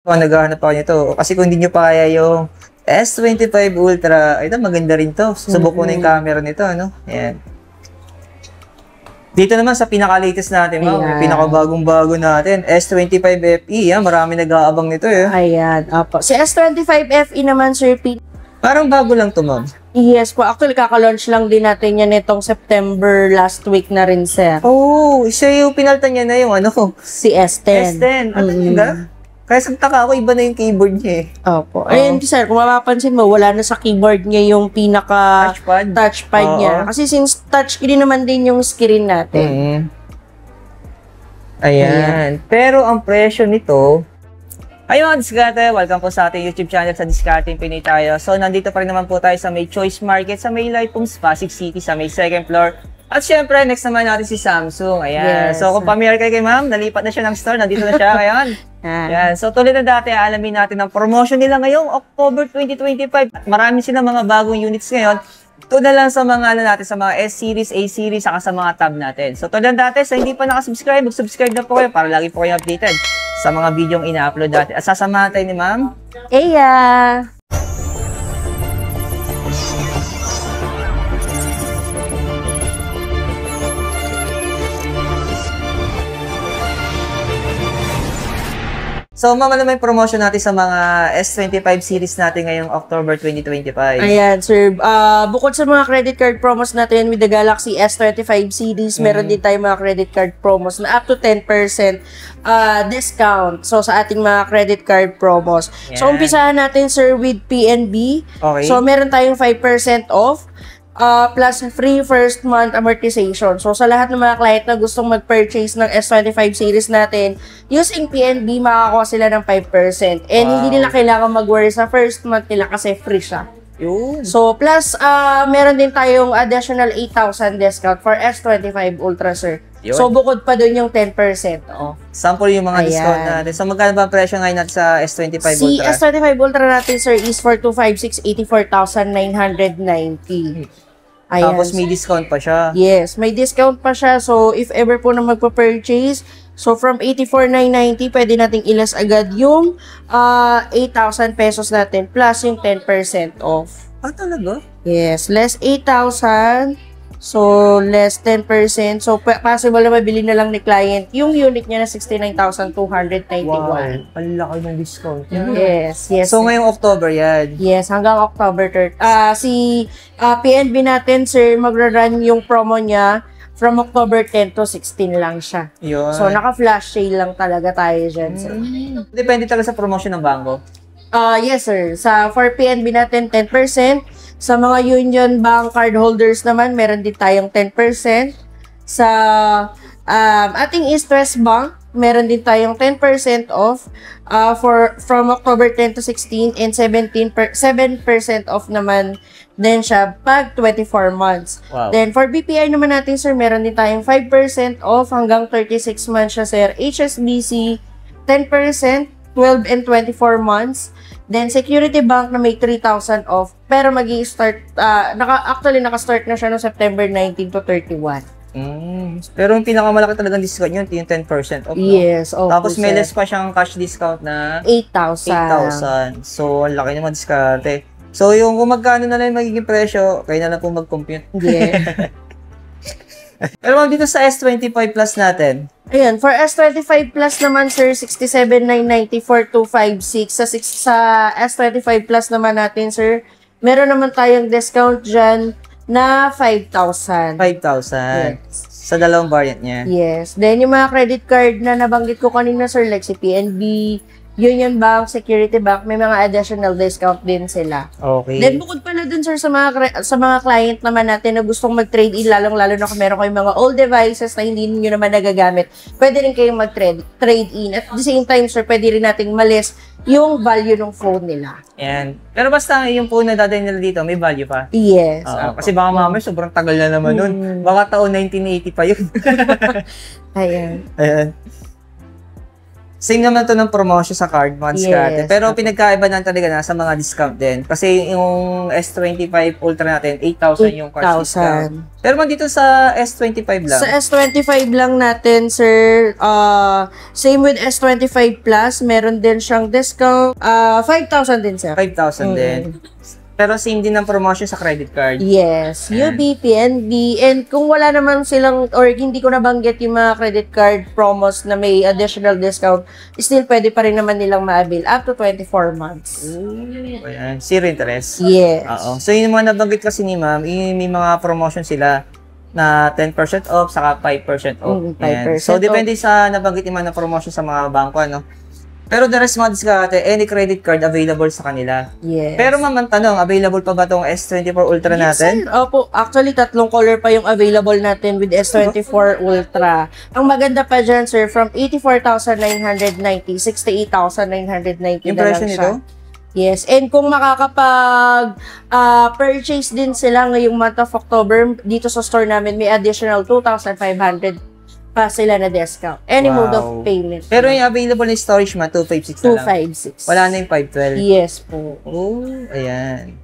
Naghahanap ako nito. Kasi kung hindi nyo pa kaya yung S25 Ultra, ito maganda rin to. Subok ko na yung camera nito, ano? Ayan. Dito naman sa pinaka-latest natin, ma'am. Yung pinaka-bagong-bago natin, S25 FE. Marami nag-aabang nito, eh. Ayan, opo. Si S25 FE naman, Sir Pete. Parang bago lang to, ma'am. Yes po. Actually, kaka-launch lang din natin yan itong September last week na rin, sir. Oh, isa yung pinaltan niya na yung ano. Si S10. S10. Ano nga? Kaya sagtaka ako, iba na yung keyboard niya, eh. Opo. Ayun, sir, kung mapapansin mo, wala na sa keyboard niya yung pinaka touchpad niya. Kasi since touchscreen naman din yung screen natin. Ayan. Pero ang presyo nito, ayun mga diskarte, welcome po sa ating YouTube channel sa Discarding Pinoy tayo. So, nandito pa rin naman po tayo sa may Choice Market, sa may Light Homes, Pasig City, sa may 2nd floor. At syempre, next naman natin si Samsung. Ayan. So, kung familiar kayo kay ma'am, nalipat na siya ng store, nandito na siya. Ayan. Ayan. So, tulad na dati, alamin natin ang promotion nila ngayong October 2025. Marami silang mga bagong units ngayon. Ito na lang sa mga natin, sa mga S-Series, A-Series, saka sa mga tab natin. So, tulad dati, sa hindi pa nakasubscribe, mag-subscribe na po kayo para lagi po kayo updated sa mga video yung ina-upload natin. At sasamahan tayo ni ma'am. So, ma'am, ano may promotion natin sa mga S25 series natin ngayong October 2025? Ayan, sir. Bukod sa mga credit card promos natin with the Galaxy S25 series, meron din tayong mga credit card promos na up to 10% discount. So, sa ating mga credit card promos. Yeah. So, umpisahan natin, sir, with PNB. Okay. So, meron tayong 5% off. Plus free first month amortization. So, sa lahat ng mga client na gustong mag-purchase ng S25 series natin, using PNB, makakakuha sila ng 5%. And hindi nila kailangan mag-worry sa first month nila kasi free siya. Yun. So, plus, meron din tayong additional 8,000 discount for S25 Ultra, sir. Yun. So, bukod pa dun yung 10% off. Sample yung mga discount natin. So, magkano ba ang presyo ngayon natin sa S25 Ultra? Si S25 Ultra natin, sir, is for 256, 84,990. Ayan. Tapos may discount pa siya. Yes, may discount pa siya. So, if ever po na magpa-purchase, so from 84,990, pwede nating ilas agad yung 8,000 pesos natin plus yung 10% off. Ah, talaga? Yes, less 8,000. So, less 10%. So, possible na mabili na lang ni client yung unit niya na 69,291. Wow, ang laki ng discount. Yes, yes. So, ngayong October yan? Yes, hanggang October 3rd. Si PNB natin, sir, magra-run yung promo niya from October 10 to 16 lang siya. Yun. So, naka-flash sale lang talaga tayo dyan, sir. Depende talaga sa promotion ng bangko? Yes, sir. For PNB natin, 10%. Sa mga Union Bank card holders naman, meron din tayong 10%. Sa ating East West Bank, meron din tayong 10% off from October 10 to 16 and 7% off naman din siya pag 24 months. Wow. Then for BPI naman natin, sir, meron din tayong 5% off hanggang 36 months siya, sir. HSBC, 10%, 12 and 24 months. Then, Security Bank na may 3,000 off. Pero mag-i-start, actually, naka-start na siya no September 19 to 31. Pero yung pinakamalaki talagang discount yun, yung 10% off. Yes, no? Tapos may less pa siyang cash discount na 8,000. 8,000. So, ang laki naman diskarte. So, yung kung magkano na lang magiging presyo, kayo na lang po mag-compute. Yeah. Pero ma'am, dito sa S25 Plus natin. Ayan, for S25 Plus naman, sir, 67,990 for 256. Sa S25 Plus naman natin, sir, meron naman tayong discount dyan na 5,000. 5,000. Yes. Sa dalawang variant niya. Yes. Then, yung mga credit card na nabanggit ko kanina, sir, like si PNB, Union Bank, Security Bank, may mga additional discount din sila. Okay. Then, bukod pala dun, sir, sa mga client naman natin na gustong mag-trade-in, lalong-lalo na kung meron kayong mga old devices na hindi niyo naman nagagamit, pwede rin kayong mag-trade-in. At the same time, sir, pwede rin nating malis yung value ng phone nila. Yan. Pero basta yung phone na dadalhin nila dito, may value pa. Yes. Kasi baka mamaya, sobrang tagal na naman nun. Baka taon 1980 pa yun. Ayan. Ayan. Same naman to ng promotion sa card months Yes. Pero pinagkaiba na talaga na sa mga discount din. Kasi yung S25 Ultra natin, 8,000 yung card discount. Pero man dito sa S25 lang. Sa S25 lang natin, sir, same with S25 Plus, meron din siyang discount. 5,000 din, sir. 5,000 din. Pero same din ng promotion sa credit card. Yes, UB, PNB, and kung wala naman silang, or hindi ko nabanggit yung mga credit card promos na may additional discount, still pwede pa rin naman nilang ma-avail up to 24 months. Ayan, zero interest. Yes. Oo. So yung mga nabanggit kasi ni ma'am, may mga promotion sila na 10% off, saka 5% off. 5% So depende sa nabanggit ni ma'am na promotion sa mga bangko, ano? Pero the rest mga diskarte, any credit card available sa kanila. Yes. Pero ma'am, ang tanong, available pa ba itong S24 Ultra natin? Yes, sir. Opo. Actually, 3 color pa yung available natin with S24 Ultra. Ang maganda pa dyan, sir, from 84,990, 68,990 Yung na lang presyo siya. nito? Yes. And kung makakapag-purchase din sila ngayong month of October, dito sa store namin, may additional 2,500 pa sila na discount. Any mode of payment. Pero yung available na storage man, 256 na lang. 256. Wala na yung 512. Yes po. Oh, ayan.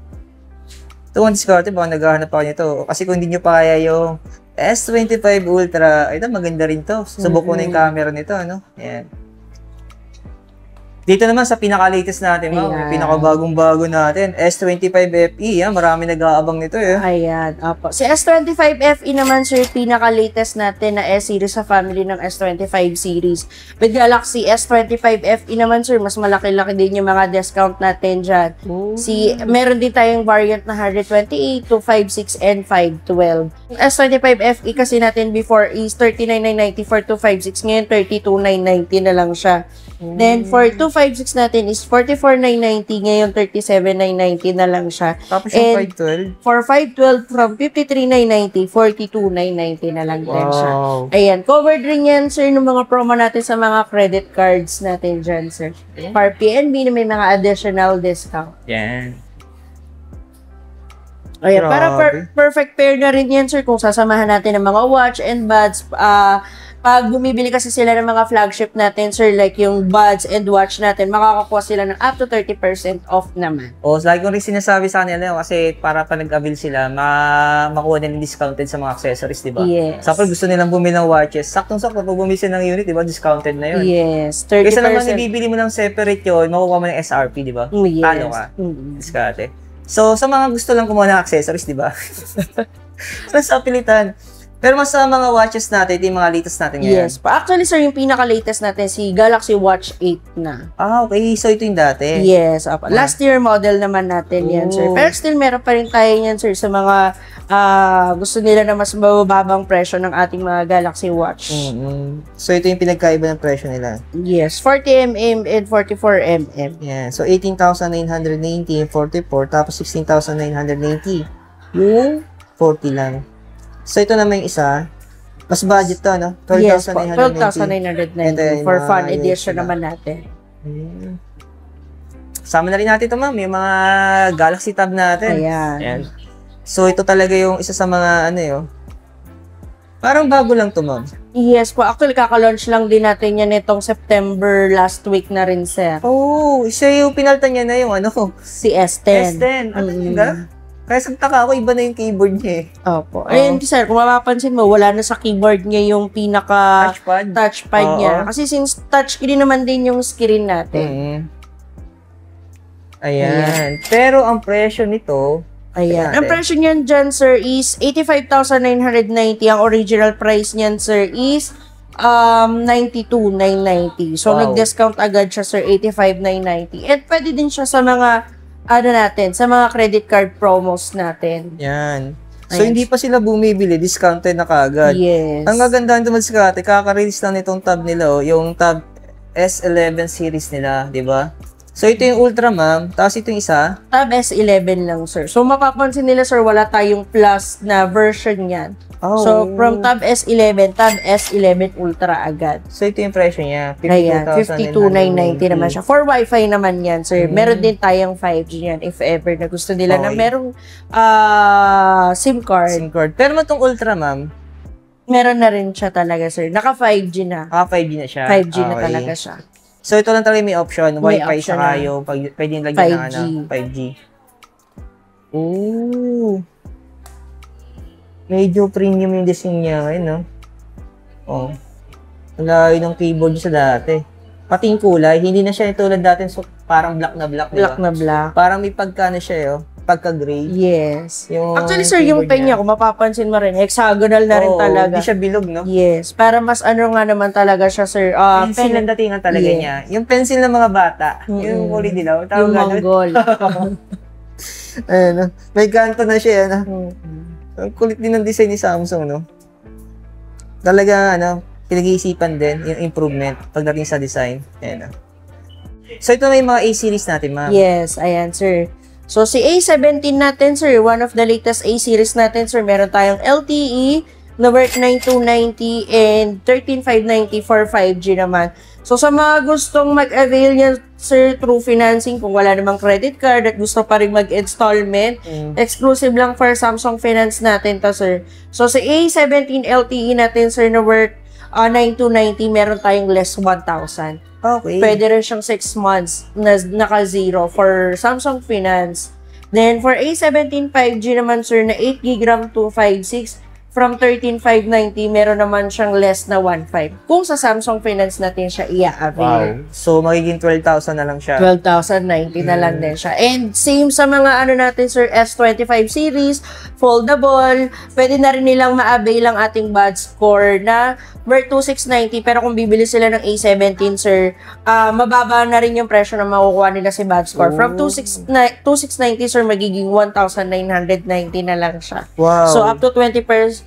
Ito ang diskarte, baka naghahanap ako nito. Kasi kung hindi nyo pa kaya yung S25 Ultra, ito maganda rin to. Subok ko na yung camera nito, ano? Ayan. Dito naman sa pinaka-latest natin, ma'am. Yung pinaka-bagong-bago natin. S25FE, marami nag-aabang nito, eh. Ayan, opo. Si S25FE naman, sir, pinaka-latest natin na S-series sa family ng S25 series. With Galaxy S25FE naman, sir, mas malaki-laki din yung mga discount natin dyan. Meron din tayong variant na 128, 256, and 512. S25FE kasi natin before is 39,990 for 256. Ngayon, 32,990 na lang siya. Then, for 256 natin is 44,990. Ngayon, 37,990 na lang siya. Tapos yung 512? For 512, from 53,990, 42,990 na lang din siya. Ayan. Covered rin yan, sir, ng mga promo natin sa mga credit cards natin dyan, sir. For PNB na may mga additional discount. Yan. Ayan. Para perfect pair na rin yan, sir, kung sasamahan natin ng mga watch and buds. Pag bumibili kasi sila ng mga flagship natin, sir, like yung buds and watch natin, makakakuha sila ng up to 30% off naman. Lagi ko rin sinasabi sa kanila kasi para pa nag-avail sila, makuha nila discounted sa mga accessories, di ba? Yes. Sa kapag gusto nilang bumili ng watches, saktong-sakto pag bumili sila ng unit, di ba? Discounted na yun. Yes, 30%. Kaysa naman ibibili mo ng separate yun, makukuha mo ng SRP, di ba? Yes. Talo ka. Diskarte. So, sa mga gusto lang kumuha ng accessories, di ba? Sa pilitan. Pero mas sa mga watches natin, yung mga latest natin ngayon. Yes. Actually, sir, yung pinaka-latest natin, si Galaxy Watch 8 na. Okay. So, ito yung dati. Yes. Last year model naman natin yan, sir. Pero still, meron pa rin tayo yan, sir, sa mga gusto nila na mas mababang presyo ng ating mga Galaxy Watch. So, ito yung pinagkaiba ng presyo nila. Yes. 40mm and 44mm. Yeah. So, 18,990 yung 44, tapos 16,990 yung 40 lang. So, ito naman yung isa. Mas budget to, no? 12,990. Yes, 12,990 for fun edition naman natin. Sama na rin natin ito, ma'am. Yung mga Galaxy Tab natin. Ayan. So, ito talaga yung isa sa mga, parang bago lang to, ma'am. Yes po. Actually, kaka-launch lang din natin yan itong September last week na rin, sir. Siya yung pinaltan niya na yung Si S10. S10. Ano nga? Kaya sagtaka ako, iba na yung keyboard niya eh. Opo. Ayun, sir, kung mapapansin mo, wala na sa keyboard niya yung pinaka touchpad niya. Kasi since touchscreen naman din yung screen natin. Ayan. Pero ang presyo nito, ang presyo niyan dyan, sir, is 85,990. Ang original price niyan, sir, is 92,990. So, nag-discount agad siya, sir, 85,990. And pwede din siya sa mga sa mga credit card promos natin. Yan. So, hindi pa sila bumibili, discounted na kaagad. Yes. Ang kagandahan naman sa kate, kaka-release lang nitong tab nila, yung tab S11 series nila, di ba? So, ito yung Ultra, ma'am. Tapos ito yung isa. Tab S11 lang, sir. So, mapapansin nila, sir, wala tayong plus na version yan. So, from Tab S11, Tab S11 Ultra agad. So, ito yung presyo niya. 52,990 naman siya. For Wi-Fi naman yan, sir. Meron din tayong 5G yan if ever na gusto nila na merong SIM card. Pero itong Ultra, ma'am, meron na rin siya talaga, sir. Naka 5G na. 5G na siya. 5G na talaga siya. So, ito lang talaga may option. May Wi-Fi option saka na. yung pwedeng lagyan ng 5G. 5G. Ooh. Medyo premium yung design niya ngayon, no? Oh. Ang layo ng keyboard sa dati. Pati yung kulay, hindi na siya tulad dati, so parang black na black, Black diba? na black. Parang may pagka siya, pagka-gray. Yes. Yung Actually, sir, yung keyboard pen niya, kung mapapansin mo rin, hexagonal na rin Oo, talaga. hindi siya bilog, no? Yes. Para mas ano nga naman talaga siya, sir. Pencil ang datingan talaga Yes. niya. Yung pencil ng mga bata. Yung kulay dilaw. Yung Tawag ganun. Mongol. Ayan, may kanto na siya, ano? Mm-mm. Ang kulit din ng design ni Samsung, no? Talaga, pinag-iisipan din yung improvement pagdating sa design. Ayan, So, ito na yung mga A-series natin, ma'am. Yes, ayan, sir. So, si A17 natin, sir, one of the latest A-series natin, sir, meron tayong LTE na worth 9290 and 13590 for 5G naman. So, sa mga gustong mag-avail yan, sir, through financing, kung wala namang credit card at gusto pa rin mag-installment, exclusive lang for Samsung Finance natin to, sir. So, sa A17 LTE natin, sir, na worth 9290, meron tayong less 1,000. Okay. Pwede rin siyang 6 months na naka-zero for Samsung Finance. Then, for A17 5G naman, sir, na 8GB RAM 256, from 13,590, meron naman siyang less na 1,500. Kung sa Samsung Finance natin siya i-avail. Wow. So, magiging 12,000 na lang siya. 12,090 na lang din siya. And same sa mga natin, sir, S25 series, foldable, pwede na rin nilang ma-avail ang ating buds score na worth 2,690. Pero kung bibili sila ng A17, sir, mababa na rin yung presyo na makukuha nila si buds score. From 2,690, sir, magiging 1,990 na lang siya. Wow. So, up to 26%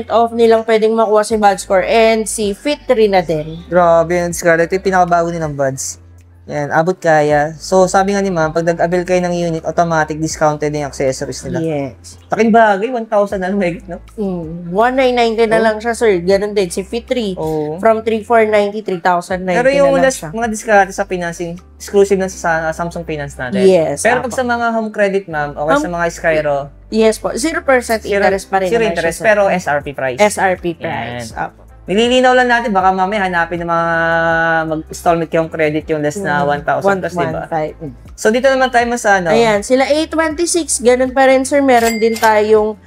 off nilang pwedeng makuha si buds score. And si Fit 3 na din. Grabe yun, Scarlett. Yung pinakabago nilang buds. Yan, abot kaya. So, sabi nga ni ma'am, pag nag-avail kayo ng unit, automatic discounted yung accessories nila. Yes. Taking bagay, 1,000 na lang, no? 1,990 na lang siya, sir. Ganon din. Si Fit 3. Oo. From 3,490, 3,090 Pero yung na lang last, siya. mga diskarte sa financing, exclusive na sa Samsung Finance natin. Yes. Pero pag sa mga home credit, ma'am, o sa mga Skyro, Yes po. 0% interest pa rin. zero naman interest, siya, sir. pero SRP price. SRP price. Apo. Nililinaw lang natin, baka mamaya hanapin ng mga mag-installment yung credit yung less na 1,000 plus, diba? 1,500. So, dito naman tayo mas Ayan, sila A26, ganun pa rin, sir. Meron din tayong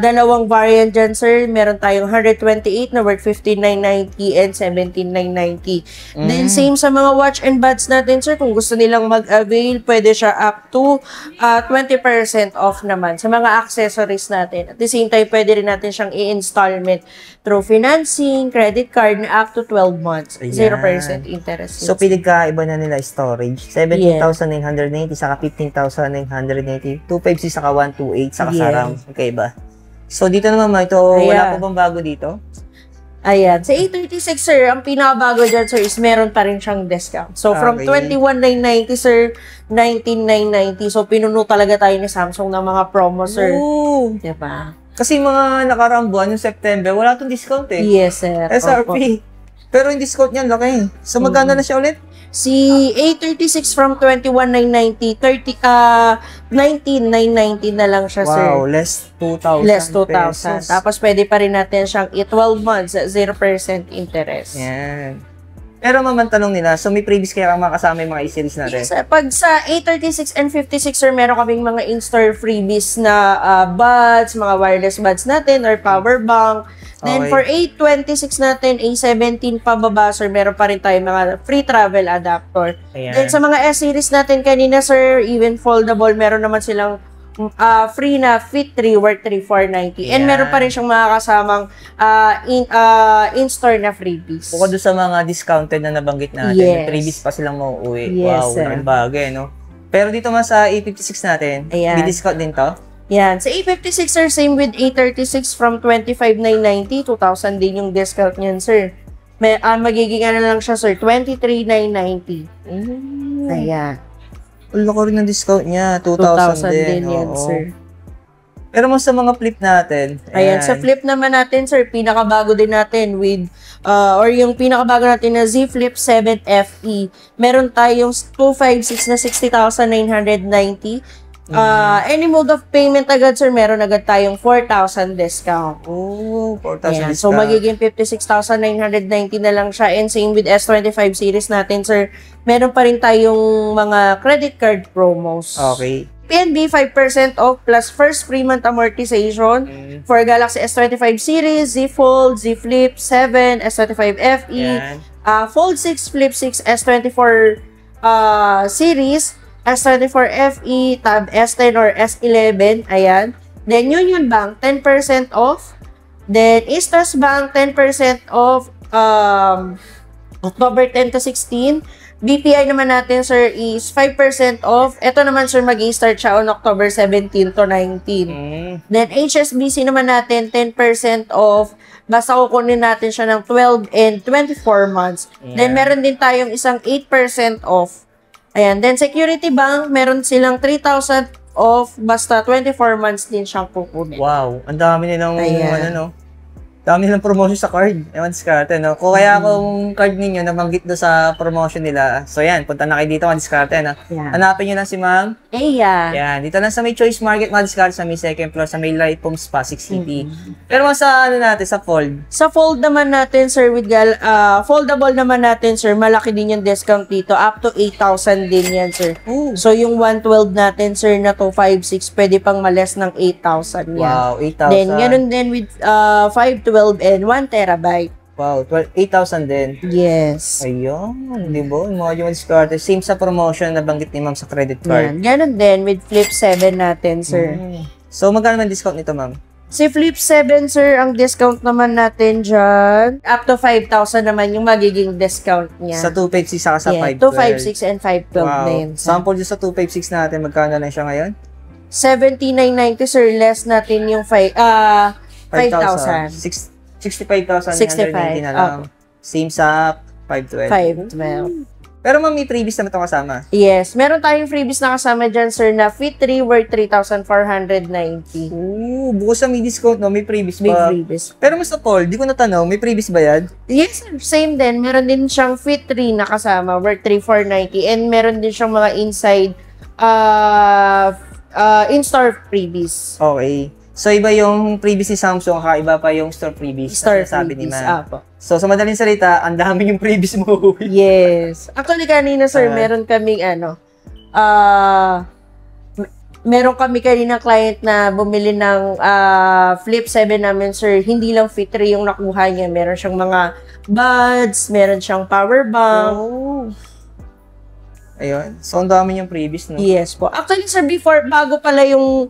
dalawang variant dyan, sir. Meron tayong 128 na worth 15,990 and 17,990. Then, same sa mga watch and buds natin, sir. Kung gusto nilang mag-avail, pwede siya up to 20% off naman sa mga accessories natin. At the same time, pwede rin natin siyang i-installment through financing, credit card na up to 12 months. Ayan. 0% interest. So, pinagkaiba na nila storage. 17,990 saka 15,990. 256 saka 128 saka sa RAM. Okay ba? So, dito naman ito, wala pa bang bago dito? Ayan. Sa A36, sir, ang pinakabago dyan, sir, is meron pa rin siyang discount. So, from 21,990, sir, 19,990. So, pinuno talaga tayo ni Samsung ng mga promo, sir. Oo. Diba? Kasi mga nakarang buwan, yung September, wala itong discount eh. Yes, sir. SRP. Opo. Pero yung discount niyan, laki. So, magkano na siya ulit? Si A36 from 21,990, 19,990 na lang siya, sir. Wow, less 2,000 Less 2,000. pesos. Tapos, pwede pa rin natin siyang i-12 months at 0% interest. Yan. Pero maman tanong nila, so may previous kaya kang makasama yung mga e-series natin? Yes, sir. Pag sa A36 and 56, sir, meron kaming mga in-store freebies na buds, mga wireless buds natin, or power bank. Then, Okay. for A26 natin, A17 pababa, sir, meron pa rin tayo mga free travel adapter. Ayan. Then, sa mga S-series natin kanina, sir, even foldable, meron naman silang free na Fit 3 worth 3,490. And Ayan. meron pa rin siyang mga kasamang in-store na freebies. Bukod doon sa mga discounted na nabanggit natin, Yes. may previous pa silang mauuwi. Yes, Wow, sir. laking bagay, no? Pero dito mas sa A56 natin, Ayan. may discount din to? Yan. Sa A56, sir, same with A36 from 25,990, 2,000 din yung discount niyan, sir. Magiging lang siya, sir, 23,990. Ayan. Ang laki rin ng discount niya, 2,000 2,000 din yan, oo. sir. Pero mas sa mga flip natin, Ayan. Sa flip naman natin, sir, pinakabago din natin with, or yung pinakabago natin na Z Flip 7 FE. Meron tayong 256 na 60,990. Any mode of payment agad, sir, meron agad tayong 4,000 discount. Oh, 4,000 Ayan. discount. So, magiging 56,990 na lang siya. And same with S25 series natin, sir. Meron pa rin tayong mga credit card promos. Okay. PNB, 5% off plus first free month amortization for Galaxy S25 series, Z Fold, Z Flip 7, S25 FE, Yan. Fold 6, Flip 6, S24 series, S24 FE, Tab S10 or S11, ayan. Then Union Bank, 10% off. Then East West Bank, 10% off October 10 to 16. BPI naman natin, sir, is 5% off. Ito naman, sir, mag-i-start siya on October 17 to 19. Then, HSBC naman natin, 10% off. Basta kukunin natin siya ng 12 and 24 months. Yeah. Then, meron din tayong isang 8% off. Ayan. Then, Security Bank, meron silang 3,000 off. Basta 24 months din siyang kukunin. Wow, ang dami nilang, Ayan. dami nilang promotion sa card. Ewan diskarte, no? Kung kaya kung card ninyo nabanggit do sa promotion nila, so yan, punta na kayo dito, mga diskarte, no? Yan. Hanapin nyo lang si Ma'am. Ayan. Yan, dito lang sa may Choice Market, mga diskarte, sa may second floor, sa may Light Homes, Pasig City. Pero sa ano natin, sa Fold. Sa fold naman natin, sir, with foldable naman natin, sir, malaki din yung discount dito. Up to 8,000 din yan, sir. Ooh. So, yung 112 natin, sir, na 256, pwede pang males ng 8,000 yan. Wow, 8,000. Then, ganun din with 512 and 1 terabyte. Wow, 8,000 din. Yes. Ayun, di ba? Yung mga yung diskarte. Same sa promotion na banggit ni Ma'am sa credit card. Yan. Ganun din with Flip 7 natin, sir. So, magkano man discount nito, Ma'am? Si Flip 7, sir, ang discount naman natin dyan, up to 5,000 naman yung magiging discount niya. Sa 256 saka sa 512. 256 and 512 Wow. na yun. Sample dyan sa 256 natin, magkano na siya ngayon? 79.90, sir, less natin yung 5,000. 65,990 na lang. Same sa 512. 512. Pero ma'am, may freebies naman ito kasama. Yes, meron tayong freebies na kasama dyan, sir, na Fit 3 worth 3,490. Ooh, bukod sa may discount, no, may freebies Big pa. freebies. Pero Mr. Paul, di ko natanong, may freebies ba yan? Yes, sir, same din. Meron din siyang Fit 3 na kasama worth 3,490 and meron din siyang mga inside in-store freebies. Okay. So, iba yung freebies ni Samsung, iba pa yung store freebies. Store Sabi ni freebies, ma'am. apo. So, sa madaling salita, ang dami yung freebies mo. Yes. Actually, kanina, sir, meron kaming meron kami kanina client na bumili ng Flip 7 namin, sir. Hindi lang Fit 3 yung nakuha niya. Meron siyang mga buds, meron siyang power bank. Oh. Ayun. So, ang dami yung freebies, no? Yes po. Actually, sir, bago pala yung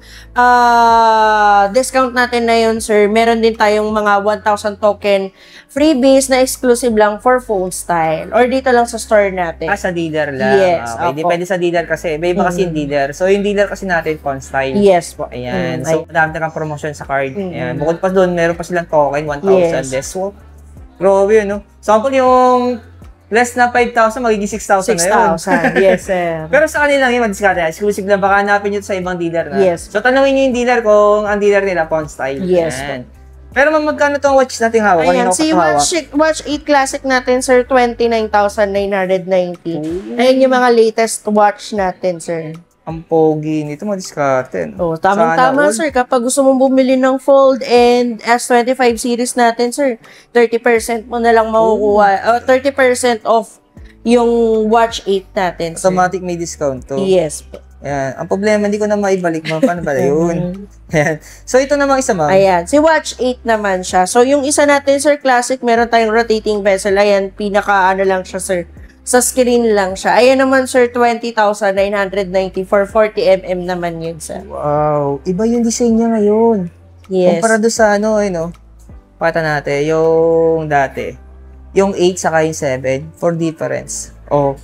discount natin na yun, sir, meron din tayong mga 1,000 token freebies na exclusive lang for phone style. Or dito lang sa store natin. Sa dealer lang. Yes, Okay, opo. depende sa dealer kasi. Iba kasi yung dealer. So, yung dealer kasi natin, phone style. Yes po. Ayan. So, madami na kang promotion sa card. Ayan. Bukod pa doon, meron pa silang token, 1,000 Yes. less. So, grabe, no? Sample yung less na 5,000, magiging 6,000 na yun. 6,000. Yes, sir. Pero sa kanila yung madiskarte, exclusive lang. Baka hanapin nyo sa ibang dealer na. Yes. So, tanungin nyo yung dealer kung ang dealer nila, phone style. Yes Ayan. Pero ma'am, magkano tong watch natin hawak? Ayan, Kanina si ko pa hawak. Watch 8 Classic natin, sir, 29,990. Ayan yung mga latest watch natin, sir. Ang pogi nito, madiskarte. No? Oh, tamang-tama, Sana all. sir. Kapag gusto mong bumili ng Fold and S25 series natin, sir, 30% mo na lang makukuha. 30% off yung Watch 8 natin, sir. Automatic may discount to. Yes po. Ayan. Ang problema, hindi ko na maibalik, ma'am. Paano ba yun? Ayan. So, ito namang isa, ma'am. Ayan. Si Watch 8 naman siya. So, yung isa natin, sir, Classic, meron tayong rotating bezel. Ayan, lang siya, sir. Sa screen lang siya. Ayan naman, sir, 20,990 for 40mm naman yun, sir. Wow. Iba yung design niya ngayon. Yes. Kumpara doon sa pata natin, yung dati. Yung 8 saka yung 7, for difference. Oh.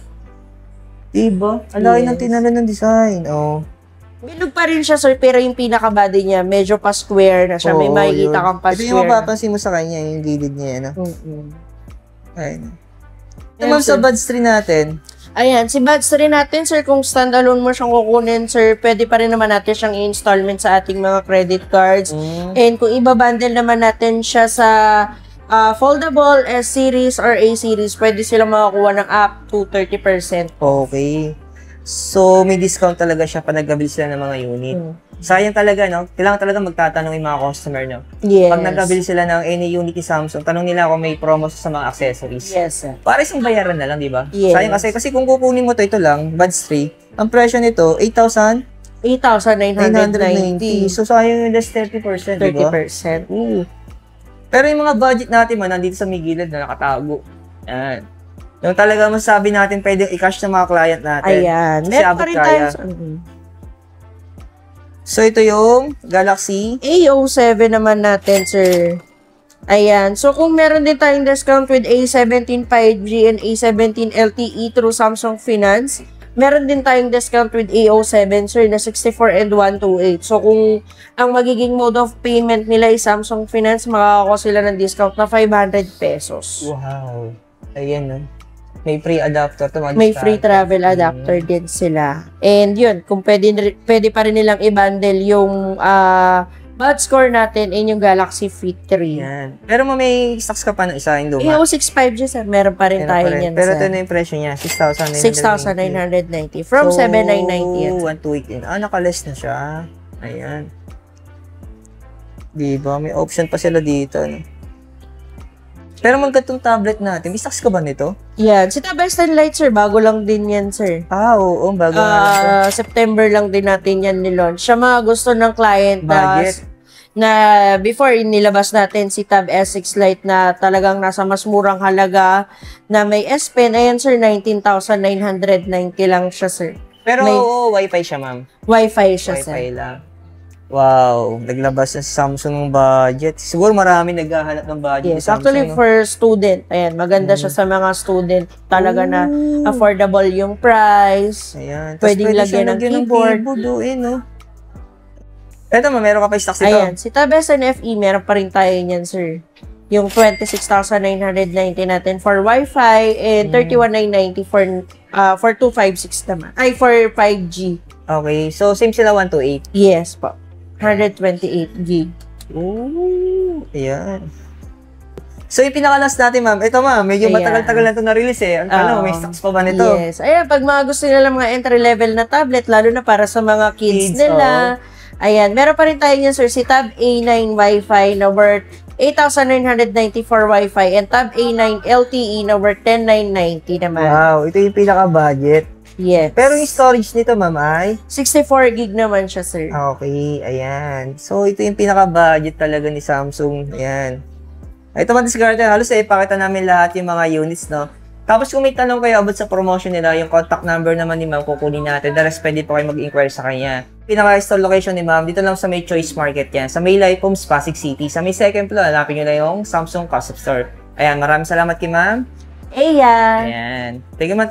Diba? Ang laki ng tinalo ng design. Oh. Bilog pa rin siya, sir, pero yung pinaka-body niya, medyo pa-square na siya. May Oo, makikita yun. kang pa-square. Ito yung mapapansin mo sa kanya, yung gilid niya, Ayun. Naman sa buds 3 natin. Ayan, si Buds rin natin, sir, kung standalone mo siyang kukunin, sir, pwede pa rin naman natin siyang i-installment sa ating mga credit cards. And kung iba-bundle naman natin siya sa foldable S-series or A-series, pwede silang makakuha ng up to 30%. Okay. So, may discount talaga siya pag nagkabili sila ng mga unit. Sayang talaga, no? Kailangan talaga magtatanong yung mga customer, no? Yes. Pag nagkabili sila ng any unit ni Samsung, tanong nila kung may promo sa mga accessories. Yes, sir. Para isang bayaran na lang, di ba? Yes. Sayang kasi kung kukunin mo ito lang, buds free, ang presyo nito, 8,990. 8,990. So, sayang yung less 30%, di ba? 30%. Pero yung mga budget natin, man, nandito sa may gilid na nakatago. Yan. Yung talaga masabi natin, pwedeng i-cash ng mga client natin. Ayan. Kasi Meron abot pa rin kaya. tayo. So, ito yung Galaxy A07 naman natin, sir. Ayan. So, kung meron din tayong discount with A17 5G and A17 LTE through Samsung Finance, meron din tayong discount with A07, sir, na 64 and 128. So, kung ang magiging mode of payment nila ay Samsung Finance, makakakuha sila ng discount na 500 pesos. Wow. Ayan, no? May free adapter to. May free travel adapter din sila. And yun, kung pwede pa rin nilang i-bundle yung buds core natin in yung Galaxy Fit 3. Yan. Pero may stocks ka pa ng isa yung luma. A06 5G, sir, meron pa rin tayo yan, Pero sir. ito na yung presyo niya, 6,990. From 7,990 yan. 128 din. Naka-less na siya. Ayan. Diba? May option pa sila dito, no? Pero magkatong tablet natin, may stocks ka ba nito? Yan. Si Tab S10 Lite, sir, bago lang din yan, sir. Oo, bago nga lang to. September lang din natin yan nilaunch. Siya mga gusto ng client Budget. na before inilabas natin si Tab S6 Lite na talagang nasa mas murang halaga na may S Pen. Ayan, sir, 19,990 lang siya, sir. Pero may Wi-Fi siya, ma'am. Wi-Fi siya, Wi-Fi sir. lang. Wow, naglabas na si Samsung ng budget. Siguro marami naghahanap ng budget. Yes, actually for student, ayan, maganda siya sa mga student. Talaga na affordable yung price. Ayan. Pwedeng lagyan ng keyboard. No? Eto, meron ka pa stocks ito. Ayan, si Tab S and FE, meron pa rin tayo niyan, sir. Yung 26,990 natin for Wi-Fi and 31,990 for 256 naman. Ay, for 5G. Okay, so same sila 128. Yes po. 128 gig. Ooh, ayan. So, yung pinaka-last natin, ma'am. Ito, ma'am, medyo Ayan. matagal-tagal na ito na-release eh. Ano, may stocks pa ba nito? Yes. Ayan, pag mga gusto nila mga entry-level na tablet, lalo na para sa mga kids nila. Ayan, meron pa rin tayo niyan, sir, si Tab A9 Wi-Fi na worth 8,994 Wi-Fi and Tab A9 LTE na worth 10,990 naman. Wow, ito yung pinaka-budget. Yes. Pero yung storage nito, ma'am, ay? 64 gig naman siya, sir. Okay, ayan. So, ito yung pinaka-budget talaga ni Samsung. Ayan. Ito man discard halos ipakita namin lahat yung mga units, no? Tapos kung may tanong kayo about sa promotion nila, yung contact number naman ni ma'am, kukunin natin. The rest, pwede po kayo mag-inquire sa kanya. Pinaka-store location ni ma'am, dito lang sa may Choice Market yan. Sa may Life Homes, Pasig City. Sa may second floor, hanapin nyo lang yung Samsung Concept Store. Ayan, maraming salamat kay ma'am. Ayan. Ayan. Thank you, ma'am.